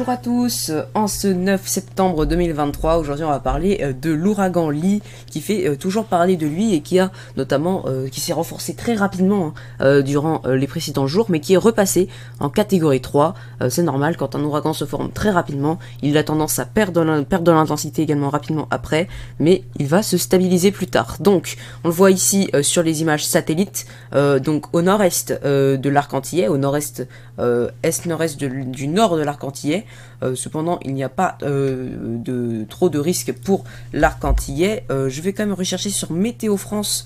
Bonjour à tous, en ce 9 septembre 2023, aujourd'hui on va parler de l'ouragan Lee qui fait toujours parler de lui et qui a notamment, qui s'est renforcé très rapidement durant les précédents jours, mais qui est repassé en catégorie 3. C'est normal, quand un ouragan se forme très rapidement, il a tendance à perdre de l'intensité également rapidement après, mais il va se stabiliser plus tard. Donc on le voit ici sur les images satellites, donc au nord-est de l'arc antillais, au nord-est, est-nord-est du nord de l'arc antillais. Cependant, il n'y a pas trop de risques pour l'arc antillais. Je vais quand même rechercher sur Météo France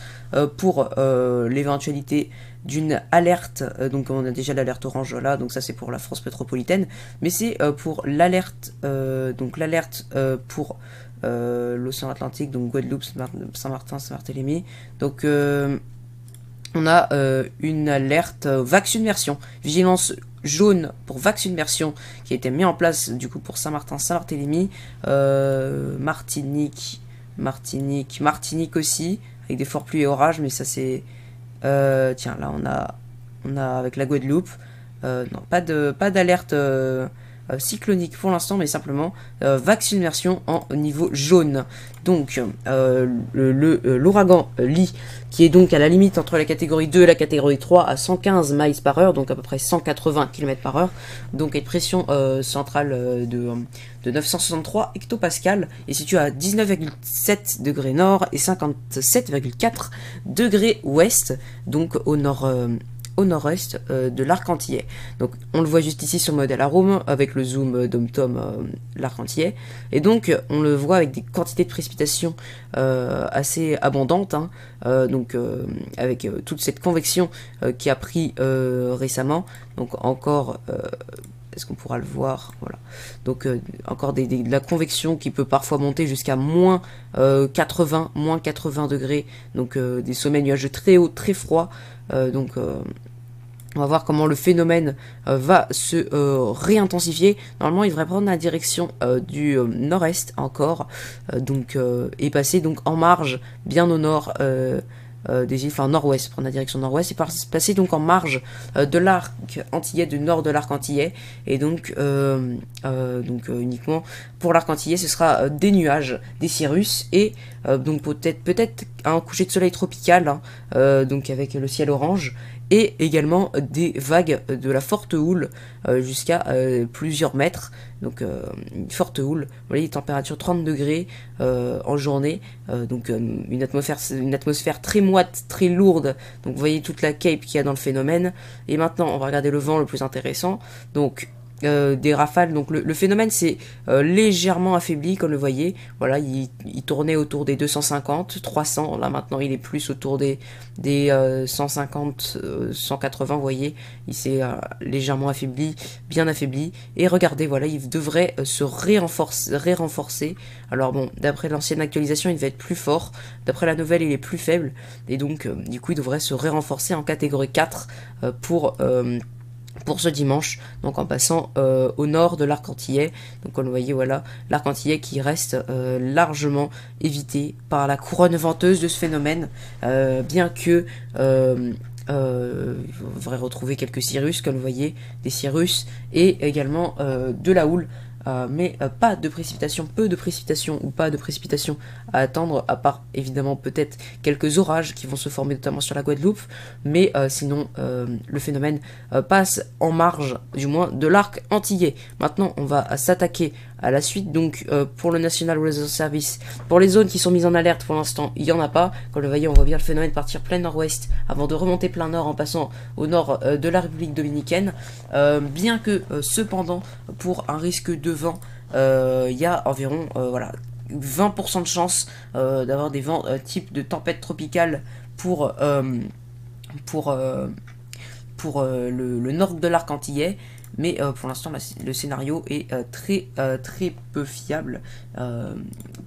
pour l'éventualité d'une alerte. Donc on a déjà l'alerte orange là, donc ça c'est pour la France métropolitaine, mais c'est pour l'alerte, donc l'alerte pour l'océan Atlantique, donc Guadeloupe, Saint-Martin, Saint-Barthélemy. Donc on a une alerte vaccumation, vigilance jaune pour vaccumation qui a été mis en place du coup pour Saint-Martin, Saint-Barthélemy, Martinique aussi, avec des fortes pluies et orages, mais ça c'est... tiens, là on a avec la Guadeloupe, non, pas d'alerte cyclonique pour l'instant, mais simplement vaccumation en niveau jaune. Donc l'ouragan Lee, qui est donc à la limite entre la catégorie 2 et la catégorie 3 à 115 miles par heure, donc à peu près 180 km par heure, donc avec pression centrale de 963 hectopascal, et situé à 19,7 degrés nord et 57,4 degrés ouest, donc au nord-est de l'arc antillais. Donc on le voit juste ici sur le modèle Arome avec le zoom d'Om-Tom l'arc antillais, et donc on le voit avec des quantités de précipitations assez abondantes, hein, donc avec toute cette convection qui a pris récemment, donc encore est-ce qu'on pourra le voir, voilà, donc encore de la convection qui peut parfois monter jusqu'à moins 80 degrés, donc des sommets nuageux très hauts, très froids, donc on va voir comment le phénomène va se réintensifier. Normalement, il devrait prendre la direction du nord-est encore, donc et passer donc en marge, bien au nord des îles, enfin nord-ouest, prendre la direction nord-ouest et passer donc en marge de l'arc antillais, du nord de l'arc antillais, et donc uniquement pour l'arc antillais, ce sera des nuages, des cirrus, et donc peut-être un coucher de soleil tropical, hein, donc avec le ciel orange, et également des vagues de la forte houle jusqu'à plusieurs mètres, donc une forte houle. Vous voyez, température 30 degrés en journée, donc une atmosphère très moite, très lourde, donc vous voyez toute la cape qu'il y a dans le phénomène. Et maintenant on va regarder le vent le plus intéressant, donc des rafales. Donc le phénomène s'est légèrement affaibli, comme le voyez, voilà, il tournait autour des 250, 300, là maintenant il est plus autour des 150, 180, vous voyez, il s'est légèrement affaibli, bien affaibli, et regardez, voilà, il devrait se rérenforcer. Alors bon, d'après l'ancienne actualisation, il devait être plus fort, d'après la nouvelle, il est plus faible, et donc du coup il devrait se rérenforcer en catégorie 4 pour ce dimanche, donc en passant au nord de l'arc antillais. Donc comme vous voyez, voilà, l'arc antillais qui reste largement évité par la couronne venteuse de ce phénomène, bien que vous devrez retrouver quelques cirrus, comme vous voyez, des cirrus, et également de la houle, mais pas de précipitation, peu de précipitation ou pas de précipitation à attendre, à part évidemment peut-être quelques orages qui vont se former notamment sur la Guadeloupe, mais sinon le phénomène passe en marge du moins de l'arc antillais. Maintenant on va s'attaquer à la suite, donc pour le National Weather Service, pour les zones qui sont mises en alerte pour l'instant, il n'y en a pas. Comme vous voyez, on voit bien le phénomène partir plein nord-ouest avant de remonter plein nord en passant au nord de la République dominicaine, bien que cependant pour un risque de vent, il y a environ voilà, 20% de chance d'avoir des vents type de tempête tropicale pour le nord de l'arc antillais, mais pour l'instant le scénario est très peu fiable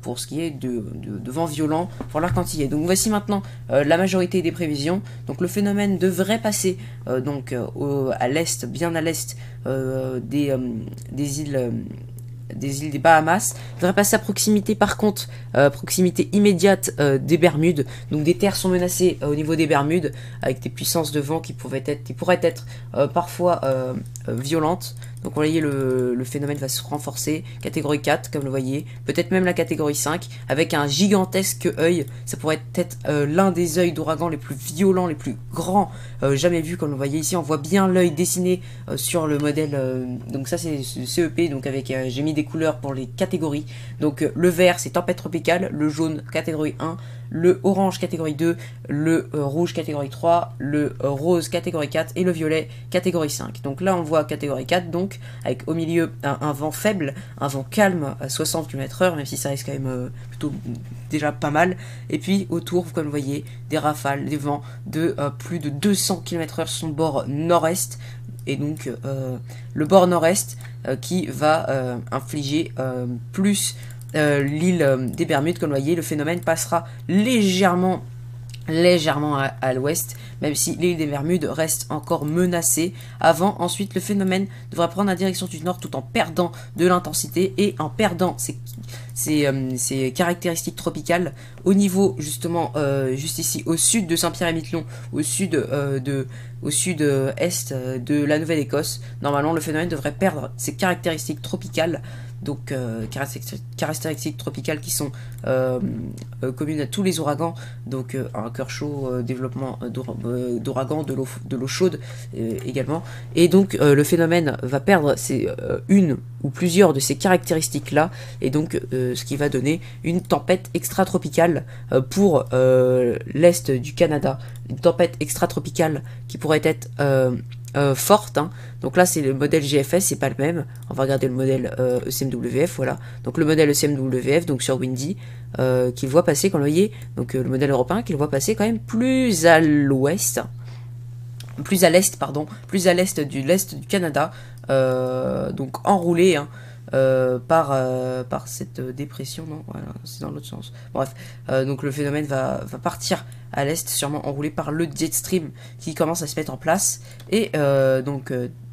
pour ce qui est de vent violent pour l'arc antillais. Donc voici maintenant la majorité des prévisions. Donc le phénomène devrait passer donc à l'est, bien à l'est des îles des Bahamas. Il devrait passer à proximité, par contre, proximité immédiate des Bermudes. Donc des terres sont menacées au niveau des Bermudes, avec des puissances de vent qui pourraient être parfois violentes. Donc vous voyez le phénomène va se renforcer, catégorie 4 comme vous le voyez, peut-être même la catégorie 5, avec un gigantesque œil. Ça pourrait être l'un des œils d'ouragan les plus violents, les plus grands jamais vus. Comme vous le voyez ici, on voit bien l'œil dessiné sur le modèle. Donc ça c'est CEP, donc avec j'ai mis des couleurs pour les catégories. Donc le vert c'est tempête tropicale, le jaune catégorie 1, le orange catégorie 2, le rouge catégorie 3, le rose catégorie 4 et le violet catégorie 5. Donc là on voit catégorie 4, donc avec au milieu un vent faible, un vent calme à 60 km/h, même si ça reste quand même plutôt déjà pas mal. Et puis autour, comme vous voyez, des rafales, des vents de plus de 200 km/h sur son bord nord-est. Et donc le bord nord-est qui va infliger plus l'île des Bermudes. Comme vous voyez, le phénomène passera légèrement à l'ouest, même si l'île des Bermudes reste encore menacée. Ensuite, le phénomène devra prendre la direction du nord tout en perdant de l'intensité et en perdant ses caractéristiques tropicales au niveau justement juste ici au sud de Saint-Pierre-et-Miquelon, au sud est de la Nouvelle-Écosse. Normalement, le phénomène devrait perdre ses caractéristiques tropicales. Donc caractéristiques tropicales qui sont communes à tous les ouragans, donc un cœur chaud, développement d'ouragan, de l'eau chaude également, et donc le phénomène va perdre une ou plusieurs de ces caractéristiques là, et donc ce qui va donner une tempête extra-tropicale pour l'est du Canada, une tempête extra-tropicale qui pourrait être forte, hein. Donc là c'est le modèle GFS, c'est pas le même. On va regarder le modèle ECMWF, voilà. Donc le modèle ECMWF, donc sur Windy, qu'il voit passer, comme vous voyez, donc le modèle européen qu'il voit passer quand même plus à l'ouest, plus à l'est, pardon, plus à l'est du Canada, donc enroulé, hein, par cette dépression, non, voilà, c'est dans l'autre sens. Bref, donc le phénomène va partir à l'est, sûrement enroulé par le jet stream qui commence à se mettre en place. Et donc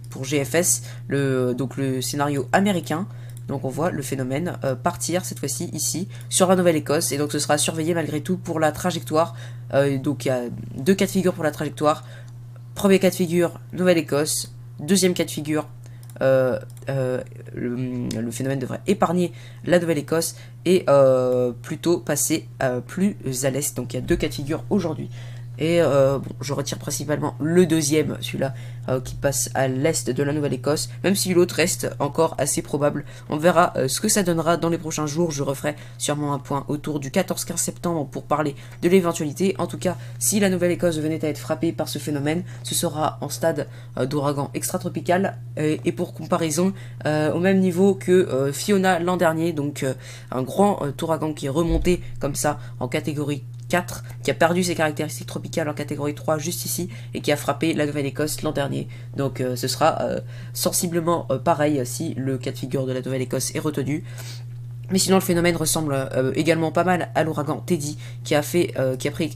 pour GFS, donc le scénario américain, donc on voit le phénomène partir cette fois-ci ici sur la Nouvelle-Écosse, et donc ce sera surveillé malgré tout pour la trajectoire. Donc il y a deux cas de figure pour la trajectoire. Premier cas de figure, Nouvelle-Écosse. Deuxième cas de figure, le phénomène devrait épargner la Nouvelle-Écosse et plutôt passer plus à l'est. Donc il y a deux cas de figure aujourd'hui. Et bon, je retire principalement le deuxième, celui-là, qui passe à l'est de la Nouvelle-Écosse, même si l'autre reste encore assez probable. On verra ce que ça donnera dans les prochains jours. Je referai sûrement un point autour du 14-15 septembre pour parler de l'éventualité. En tout cas, si la Nouvelle-Écosse venait à être frappée par ce phénomène, ce sera en stade d'ouragan extratropical, et pour comparaison, au même niveau que Fiona l'an dernier, donc un grand ouragan qui est remonté comme ça en catégorie 4, qui a perdu ses caractéristiques tropicales en catégorie 3 juste ici, et qui a frappé la Nouvelle-Écosse l'an dernier. Donc ce sera sensiblement pareil si le cas de figure de la Nouvelle-Écosse est retenu. Mais sinon le phénomène ressemble également pas mal à l'ouragan Teddy, qui a pris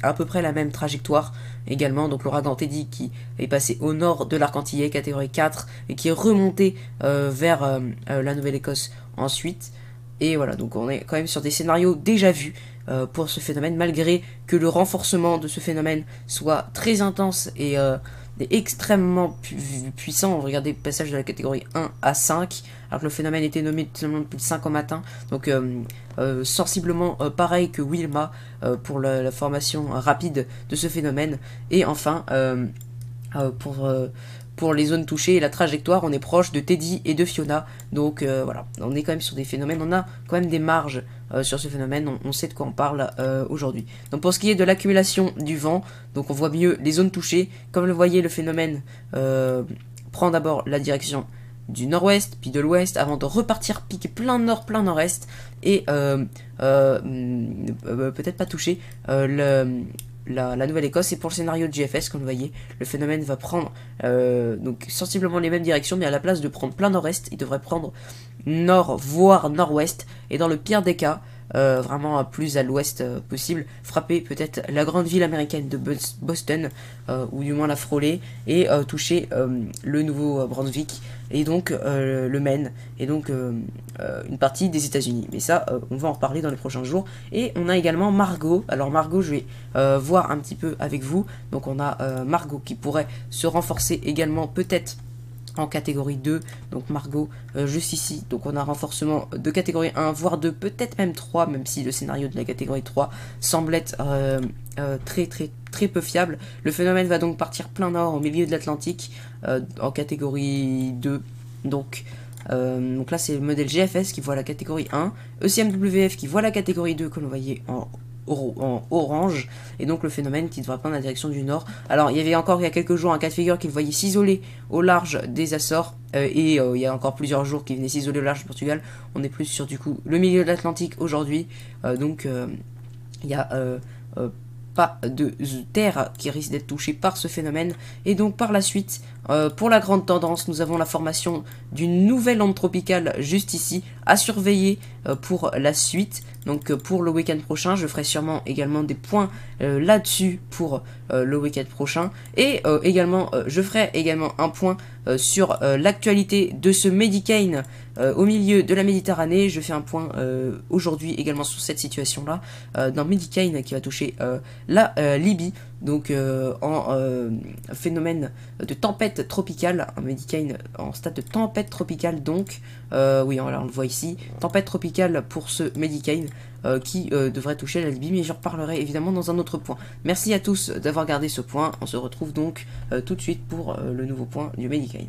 à peu près la même trajectoire également. Donc l'ouragan Teddy qui est passé au nord de l'arc antillais, catégorie 4, et qui est remonté vers la Nouvelle-Écosse ensuite. Et voilà, donc on est quand même sur des scénarios déjà vus pour ce phénomène, malgré que le renforcement de ce phénomène soit très intense et extrêmement puissant. Regardez le passage de la catégorie 1 à 5, alors que le phénomène était nommé seulement depuis 5 au matin. Donc sensiblement pareil que Wilma pour la formation rapide de ce phénomène. Et enfin, pour les zones touchées et la trajectoire, on est proche de Teddy et de Fiona. Donc voilà, on est quand même sur des phénomènes, on a quand même des marges sur ce phénomène, on sait de quoi on parle aujourd'hui. Donc pour ce qui est de l'accumulation du vent, donc on voit mieux les zones touchées. Comme le voyez, le phénomène prend d'abord la direction du nord-ouest, puis de l'ouest, avant de repartir piquer plein nord, plein nord-est, et peut-être pas toucher la Nouvelle-Écosse. Et pour le scénario de GFS, comme vous voyez, le phénomène va prendre donc sensiblement les mêmes directions, mais à la place de prendre plein nord-est, il devrait prendre nord, voire nord-ouest, et dans le pire des cas, vraiment plus à l'ouest possible, frapper peut-être la grande ville américaine de Boston, ou du moins la frôler, et toucher le Nouveau-Brunswick, et donc le Maine, et donc une partie des États-Unis. Mais ça, on va en reparler dans les prochains jours. Et on a également Margot. Alors Margot, je vais voir un petit peu avec vous. Donc on a Margot qui pourrait se renforcer également peut-être en catégorie 2, donc Margot juste ici. Donc on a un renforcement de catégorie 1, voire 2, peut-être même 3, même si le scénario de la catégorie 3 semble être très peu fiable. Le phénomène va donc partir plein nord au milieu de l'Atlantique en catégorie 2. Donc là c'est le modèle GFS qui voit la catégorie 1, ECMWF qui voit la catégorie 2 comme vous voyez en orange, et donc le phénomène qui devrait prendre la direction du nord. Alors il y avait encore il y a quelques jours un cas de figure qu'il voyait s'isoler au large des Açores, et il y a encore plusieurs jours qu'il venait s'isoler au large du Portugal. On est plus sur du coup le milieu de l'Atlantique aujourd'hui, donc il y a pas de terre qui risque d'être touchée par ce phénomène. Et donc par la suite, pour la grande tendance, nous avons la formation d'une nouvelle onde tropicale juste ici, à surveiller pour la suite. Donc pour le week-end prochain, je ferai sûrement également des points là-dessus pour le week-end prochain. Et également, je ferai également un point sur l'actualité de ce Medicane au milieu de la Méditerranée. Je fais un point aujourd'hui également sur cette situation-là, d'un Medicane qui va toucher la Libye. Donc en phénomène de tempête tropicale, un Medicane en stade de tempête tropicale. Donc oui, on le voit ici, tempête tropicale pour ce Medicane qui devrait toucher la Libye, mais j'en reparlerai évidemment dans un autre point. Merci à tous d'avoir regardé ce point, on se retrouve donc tout de suite pour le nouveau point du Medicane.